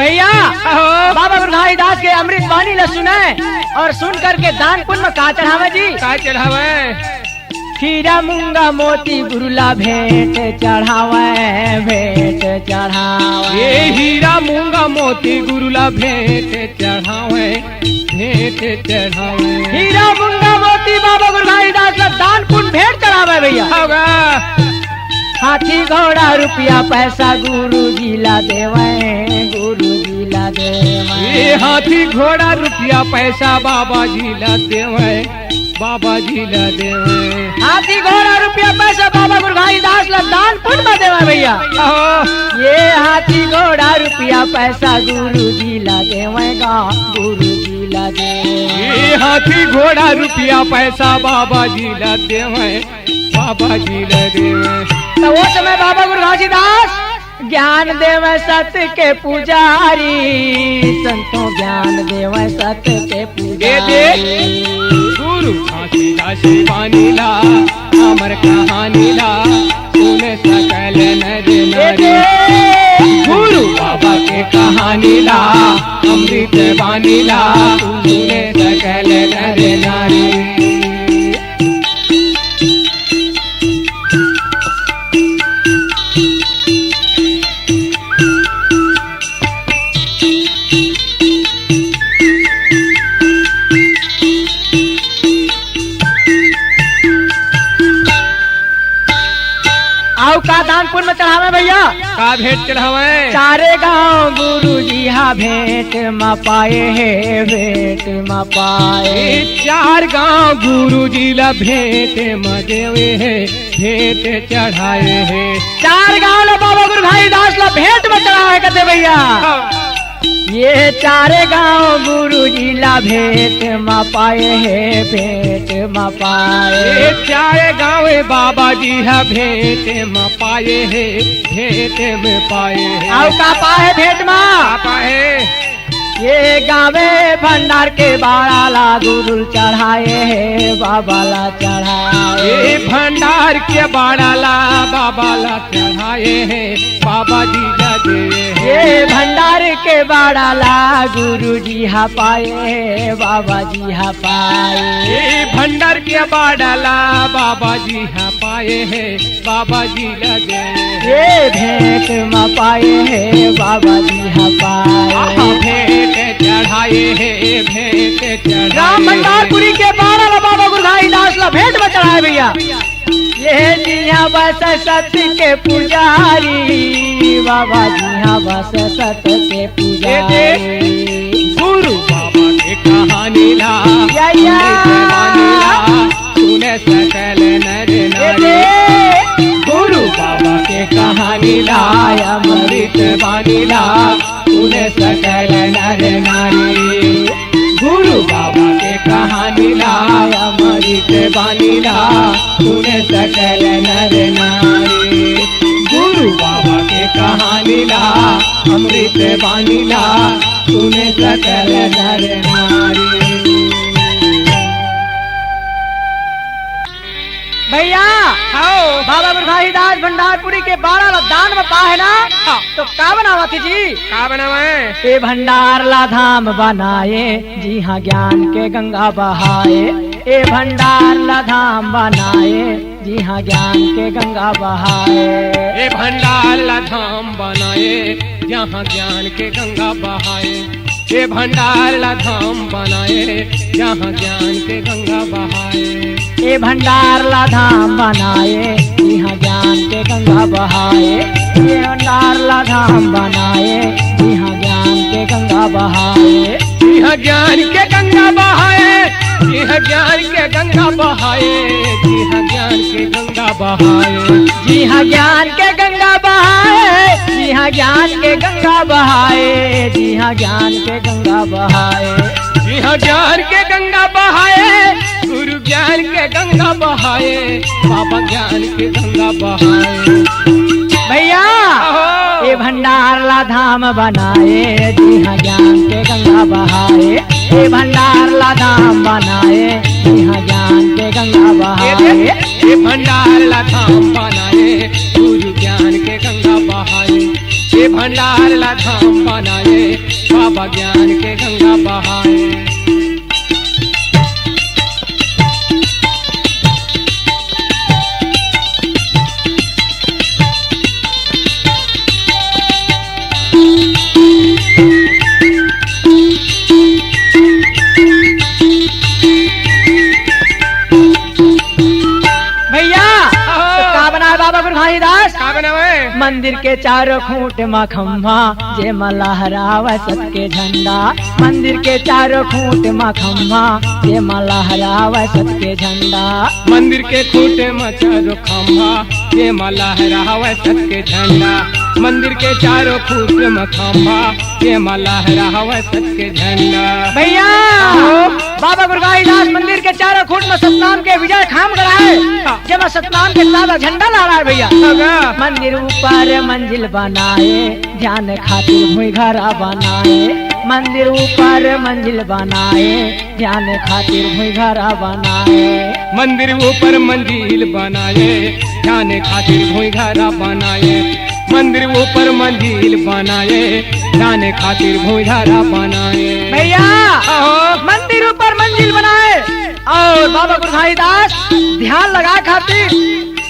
बाबा गुरु घाईदास के अमृत वाणी ल सुने और सुन करके दान पुण्य में का चढ़ावे जी का चढ़ावे हीरा मूंगा मोती गुरुला भेंट चढ़ावे भेंट चढ़ावे ये हीरा मूंगा मोती गुरुला भेंट चढ़ावे भेंट चढ़ावे हीरा मूंगा मोती बाबा गुरु घाईदास ल दान पुण्य भेंट चढ़ावे भैया होगा हाथी घोड़ा रुपया पैसा गुरु जी ला देवे गुरु जी ला देवे ये हाथी घोड़ा रुपया पैसा बाबा जी ला देवे बाबा जी ला देवे हाथी घोड़ा रुपया पैसा बाबा गुरु घाईदास ला दान पुण्य में देवे भैया ये हाथी घोड़ा रुपया पैसा गुरु जी ला देवेगा गुरु जी ला देवे ये हाथी घोड़ा रुपया पैसा बाबा जी ला देवे बाबा जी ला देवे तो वो समय बाबा गुरु घाईदास ज्ञान देवे सत्य के पुजारी संतों ज्ञान देवे सत्य के पुजारी गुरु घाईदास वाणी ला अमर कहानी ला सुने सकल नर नारी गुरु बाबा के कहानी ला अमृत वाणी ला सुने सकल नर नारी का दान पुण्य में चढ़ावे भैया का भेंट चढ़ावे चारे गांव गुरु जी हा भेंट म पाए है भेंट म पाए चार गांव गुरु जी ला भेंट म देवे है भेंट चढ़ाए है चार गांव ला बाबा गुरु घाईदास ला भेंट में चढ़ावे कहते भैया ये चारे गांव गुरु जी ला भेंट म पाए है भेंट म पाए ये चारे गाँव बाबा जी है भेंट म पाए है भेंट में पाए है आओ का पाए भेंट में पाए ये गावे भंडार के बाड़ा ला गुरु चढ़ाए है बाबा ला चढ़ाए ये भंडार के बाड़ा ला बाबा ला चढ़ाए है बाबा जी ला दे ये भंडार के बाड़ा ला गुरु जी हा पाए है बाबा जी हा पाए ये भंडार के बाड़ा ला बाबा जी हा पाए है बाबा जी ला दे ये भेंट म पाए है बाबा जी हा पाए भेंट चढ़ाए है भेंट चढ़ाए राम भंडारपुरी के बाड़ा ला बाबा गुरु घाईदास ला भेंट में चढ़ाए भैया ये जिया बस सत्य के पुजारी बाबा जिया बस सत्य के पुजारी गुरु बाबा के कहानी ला या तूने सकल नर नारी गुरु बाबा के कहानी ला अमृत वाणी ला तूने सकल नर नारी गुरु बाबा के कहानी ला अमृत वाणी ला तूने सकल नर नारी गुरु बाबा के कहानी ला अमृत वाणी ला तूने सकल नर नारी। भैया बाबा गुरघाईदास भंडारपुरी के 12 लद्दान में पा है ना तो का बनावती जी का बनावे ये भंडार ला धाम बनाए जी हाँ ज्ञान के गंगा बहाए ये भंडार ला धाम बनाए जी हाँ ज्ञान के गंगा बहाए ये भंडार ला धाम बनाए जहाँ ज्ञान के गंगा बहाए ये भंडार ला धाम बनाए जहाँ ज्ञान के गंगा बहाए ये भंडार ला धाम बनाए यहाँ ज्ञान के गंगा बहाए ये भंडार ला धाम बनाए यहाँ ज्ञान के गंगा बहाए यह ज्ञान के गंगा बहाए यह ज्ञान के गंगा बहाए यह ज्ञान के गंगा बहाए जी हाँ ज्ञान के गंगा बहाए जी हाँ ज्ञान के गंगा बहाए जी हाँ ज्ञान के गंगा बहाए यह ज्ञान के गंगा बहाए गुरु ज्ञान के गंगा बहाए बाबा ज्ञान के गंगा बहाए भैया ये भंडार ला धाम बनाए जी हाँ ज्ञान के गंगा बहाए ये भंडार ला धाम बनाए जी हाँ ज्ञान के गंगा बहाए ये भंडार ला धाम बनाए गुरु ज्ञान के गंगा बहाए ये भंडार ला धाम बनाए बाबा ज्ञान के गंगा बहाए। बाबा गुरघाईदास का बनावे मंदिर के चारों खूंट में खम्भा जे लहरावे सत के झंडा मंदिर के चारों खूंट में खम्भा जे लहरावे सत के झंडा मंदिर के खूंट में चारों खम्भा जे लहरावे सत के झंडा मंदिर के चारों खूंट में खम्भा जे लहरावे सत के झंडा। भैया बाबा गुरघाईदास मंदिर के चारों खूंट में सतनाम के विजय खाम कराए जब सतनाम के सादा झंडा लहरा है भैया मंदिर ऊपर मंजिल बनाए ध्यान खातिर भूई घरा बनाए मंदिर ऊपर मंजिल बनाए ध्यान खातिर भूई घरा बनाए मंदिर ऊपर मंजिल बनाए ध्यान खातिर भूई घरा बनाए मंदिर ऊपर मंजिल बनाए ध्यान खातिर भूई घरा बनाए। भैया मंदिर ऊपर मंजिल बनाए और बाबा गुरघाईदास ध्यान लगा खातिर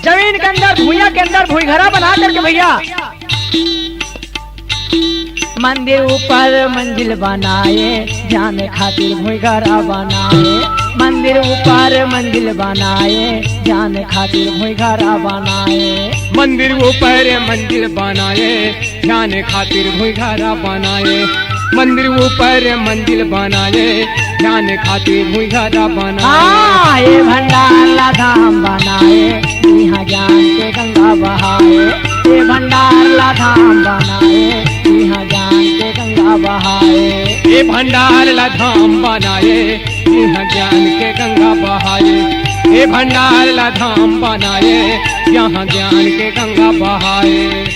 जमीन के अंदर भूया के अंदर भूई घरा बना करके भैया मंदिर ऊपर मंजिल बनाए ध्यान खातिर भूई घरा बनाए मंदिर ऊपर मंजिल बनाए ध्यान खातिर भूई घरा बनाए मंदिर ऊपर मंजिल बनाए ध्यान खातिर भूई घरा बनाए मंदिर ऊपर मंजिल बनाए ध्यान खातिर भूई घरा बनाए। ये भंडार ला धाम बनाए यहाँ ज्ञान के गंगा बहाए ये भंडार ला धाम बनाए यहाँ ज्ञान के गंगा बहाए ये भंडार ला धाम बनाए यहाँ ज्ञान के गंगा बहाए ये भंडार ला धाम बनाए यहाँ ज्ञान के गंगा बहाए।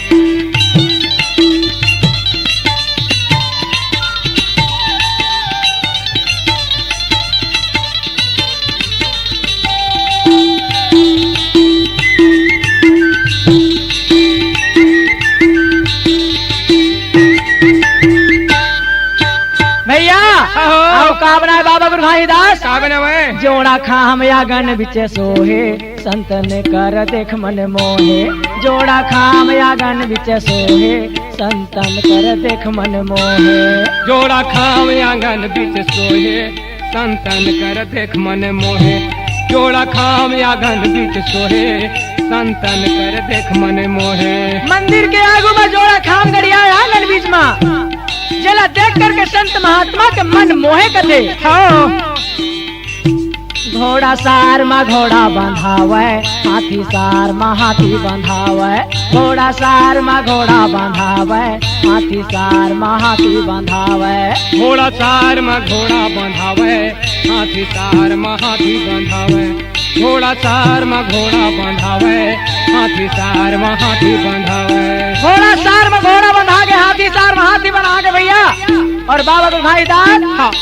भैया का बनाए बाबा गुरघाईदास का बनावे जोड़ा खाम या गन बिच सोहे संतन कर देख मन मोहे जोड़ा खाम या गन बिच सोहे संतन कर देख मन मोहे जोड़ा खाम आंगन बिच सोहे संतन कर देख मन मोहे जोड़ा खाम आंगन बिच सोहे संतन कर देख मन मोहे मंदिर के आगू में जोड़ा खाम गड़िया आंगन बीच में जला देख करके संत महात्मा के मन मोहे कथे। घोड़ा सार में घोड़ा बंधावे, हाथी सार में हाथी बंधावे। घोड़ा सार में घोड़ा बंधावे, हाथी सार में हाथी बंधावे। घोड़ा सार में घोड़ा बंधावे, हाथी सार में हाथी बंधावे। घोड़ा सार में घोड़ा बंधावे, हाथी सार में हाथी बंधावे। घोड़ा सार में घोड़ा बंधा के हाथी सार में हाथी बना के भैया और बाबा गुरु दास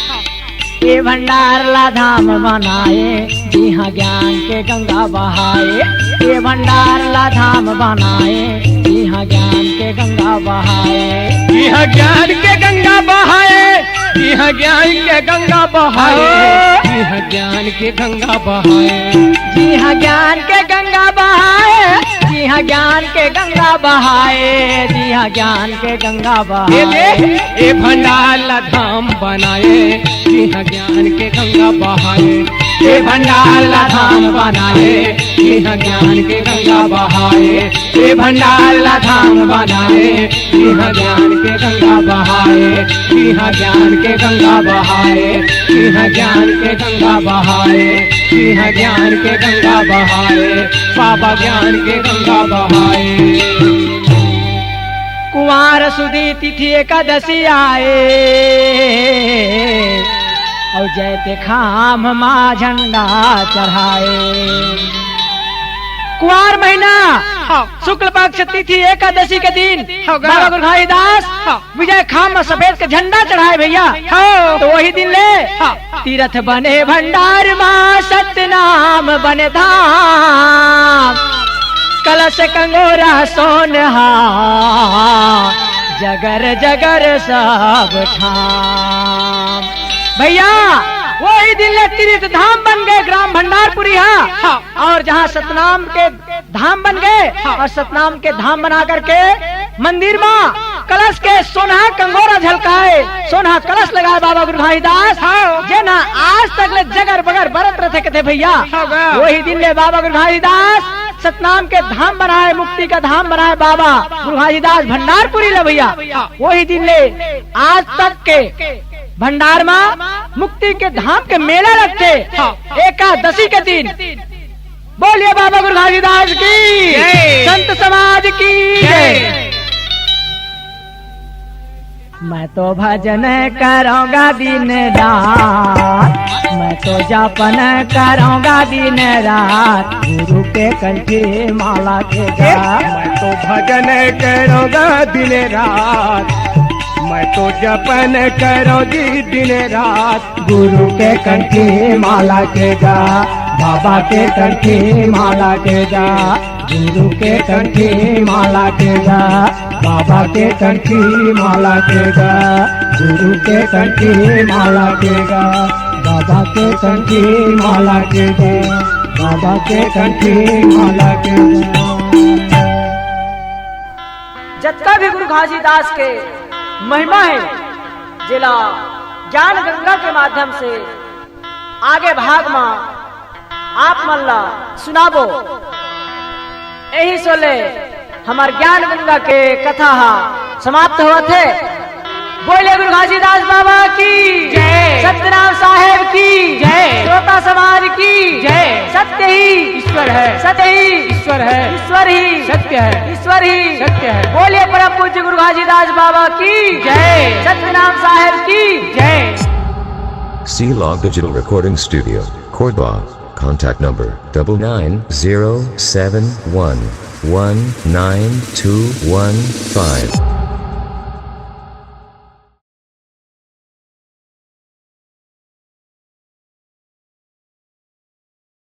ये भंडार ला धाम बनाए, जी हाँ ज्ञान के गंगा बहाए। ये भंडार ला धाम बनाए, जी हाँ ज्ञान के गंगा बहाए। जी हाँ ज्ञान के गंगा बहाए, जी हाँ ज्ञान के गंगा बहाए। जी हाँ ज्ञान के गंगा बहाए, जी हाँ ज्ञान के गंगा बहाए। जी हाँ ज्ञान के गंगा बहाए। जी हाँ ज्ञान के गंगा बहाए। ये भंडार ला धाम बनाए, जी हाँ ज्ञान के गंगा बहाए। ये भंडार ला धाम बनाए, जी हाँ ज्ञान के गंगा बहाए। ये भंडार ला धाम बनाए, जी हाँ ज्ञान के गंगा बहाए। जी हाँ ज्ञान के गंगा बहाए। जी हाँ ज्ञान के गंगा बहाए। जी हाँ ज्ञान के गंगा बहाए। बाबा ज्ञान के गंगा बहाए। कुंवार सुदी तिथि एकादशी आए और जैते खाम माँ झंडा चढ़ाए। कुंवार महीना शुक्ल पक्ष तिथि एकादशी के दिन बाबा गुरु दास विजय खाम में सफेद का झंडा चढ़ाए भैया। तो वही दिन ले तीर्थ बने भंडार माँ, सतनाम बने धाम। कलश कंगोरा सोनहा, जगर जगर सब ठाम। भैया वही दिन ले तीर्थ धाम बन गए ग्राम भंडारपुरी। और जहाँ सतनाम के धाम बन गए और सतनाम के धाम बना करके मंदिर में कलश के सोना कंगोरा झलकाए, सोना कलश लगाए बाबा गुरु दास। जे ना आज तक ले जगर बगर बरत रहे थे भैया। वही दिन ले बाबा गुरु दास सतनाम के धाम बनाए, मुक्ति का धाम बनाए बाबा गुरु दास भंडारपुरी ले भैया। वही दिन ले आज तक के भंडार में मुक्ति के धाम के मेला लगते एकादशी के दिन। बोलिए बाबा गुरु दास की, संत समाज की जय। मैं तो भजन करूँगा दिन रात, मैं तो जापन करूँगा दिन रात, गुरु के कंठी माला के जा। मैं तो भजन करूँगा दिन रात, मैं तो जपन करूँगी दिन रात, गुरु के कंठी माला के जा, बाबा के कंठी माला के जा। गुरु के कंठी माला के जा, बाबा के कंठी माला के जा। गुरु के कंठी माला के जा, बाबा के कंठी माला के जा। बाबा के कंठी माला के जा। जत्ता भी गुरु घासीदास के महिमा है, जिला ज्ञान गंगा के माध्यम से आगे भाग में आप मल्ला सुनाबो। यही सोले हमार ज्ञान गंगा के कथा समाप्त हुआ थे। बोले गुरु घासीदास बाबा की जय, सत्यनाम साहेब की जय, श्रोता समाज की जय। सत्य ही ईश्वर है, सत्य ही ईश्वर है, ईश्वर ही सत्य है, ईश्वर ही सत्य है। बोलिए परम पूज्य गुरु घासीदास बाबा की जय, सत्यनाम साहेब की जय। C-Log Digital Recording Studio, Cordoba. Contact number 9907119215.